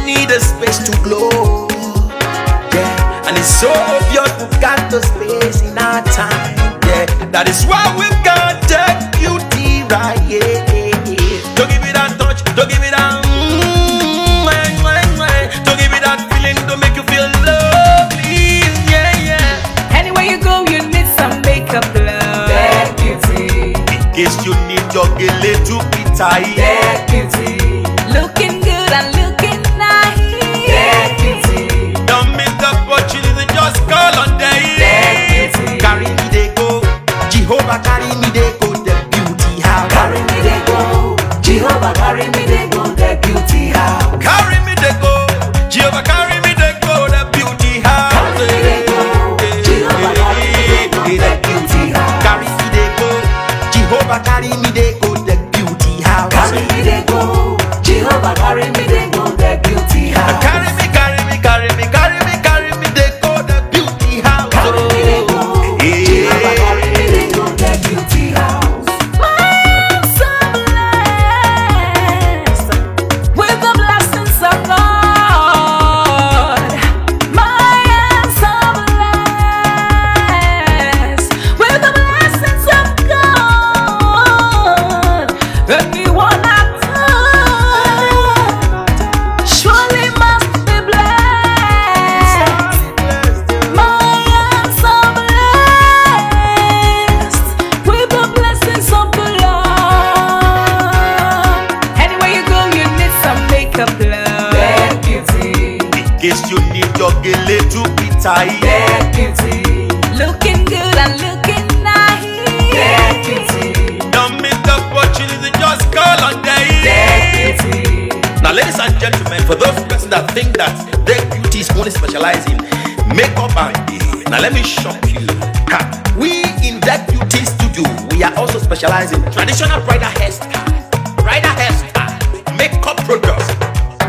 need a space to glow. Yeah, and it's so obvious we've got the space in our time. Yeah, that is why we've got that beauty right. Yeah, don't give it that touch, don't give it that don't give it that feeling, don't make you feel lovely. Yeah, yeah. Anywhere you go, you need some makeup, love. That beauty. In case you need your Gele to be tight. That beauty. Looking good and looking nice. That beauty. Don't miss the opportunity, just call on day. That beauty. Carry me they go, Jehovah carry me they go, the beauty house. Carry me they go, Jehovah carry me they go, the beauty house. Carry me they go, Jehovah carry me they go, the beauty house. Carry me they go, Jehovah carry me they go, the beauty house. Carry me they go, Jehovah carry me they go, the beauty house. Carry me they go, Jehovah carry me they go, the beauty house. Carry me, carry me, carry me, carry me, carry me they go, the beauty house. Carry me they go, Jehovah carry me they go, the beauty house. I am so blessed with the blessings of God. I am so blessed with the blessings of God. Anyone I touch surely must be blessed. I am so blessed with the blessings of the Lord. Anywhere you go, you need some makeup, love. That beauty. In case you need your Gele to be tight. That beauty. Looking good and looking nice. That beauty. Don't miss the opportunity, just call on day. That beauty. Now, ladies and gentlemen, for those persons that think that their beauty is only specialized in makeup and now let me shock you. Ha. We in that beauty studio, we are also specialized in traditional bridal hairstyle, makeup products.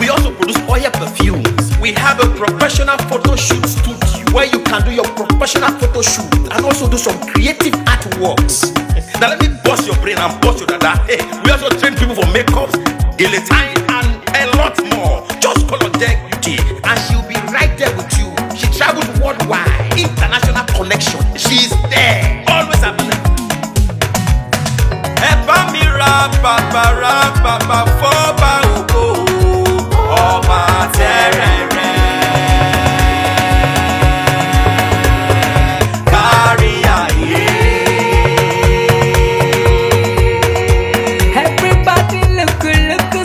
We also produce oil perfumes. We have a professional photo shoot studio where you can do your professional photo shoot and also do some creative artworks. Now let me bust your brain and bust your dada. Hey, we also train people for makeups, Gele time, and a lot more. Just call on Deck Beauty and she'll be right there with you. She travels worldwide, international connection. She's there, always available. Everybody look,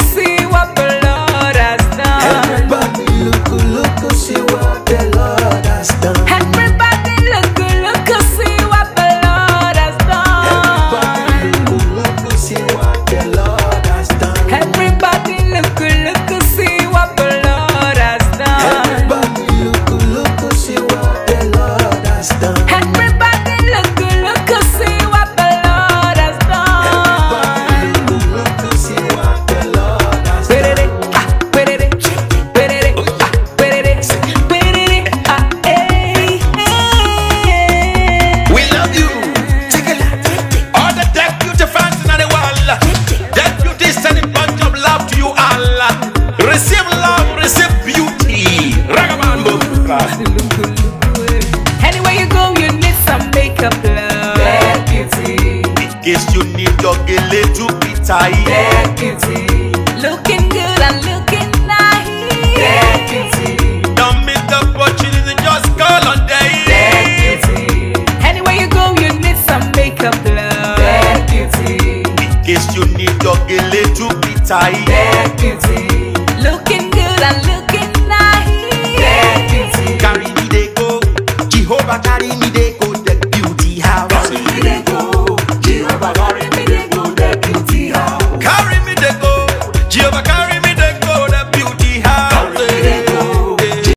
see what the Lord has done. Everybody look, see what the Lord has done. Everybody look, see what the Lord has done. Everybody look, see what the Lord has done. Everybody look, see what the Lord has done. Everybody look, see what the Lord has done. Everybody look, see what the Lord has done. Look, see what the Lord has done. We love you. All the Deck Beauty fans in the world. Deck Beauty is sending bunch of love to you all. Receive love, receive beauty. Ragamambo. Anywhere you go, you need some makeup, love. That beauty. In case you need your Gele to be tight. That beauty. Looking good and looking nice. That beauty. Don't miss the opportunity, just call on day. That beauty. Anywhere you go, you need some makeup, love. That beauty. In case you need your Gele to be tight. That beauty.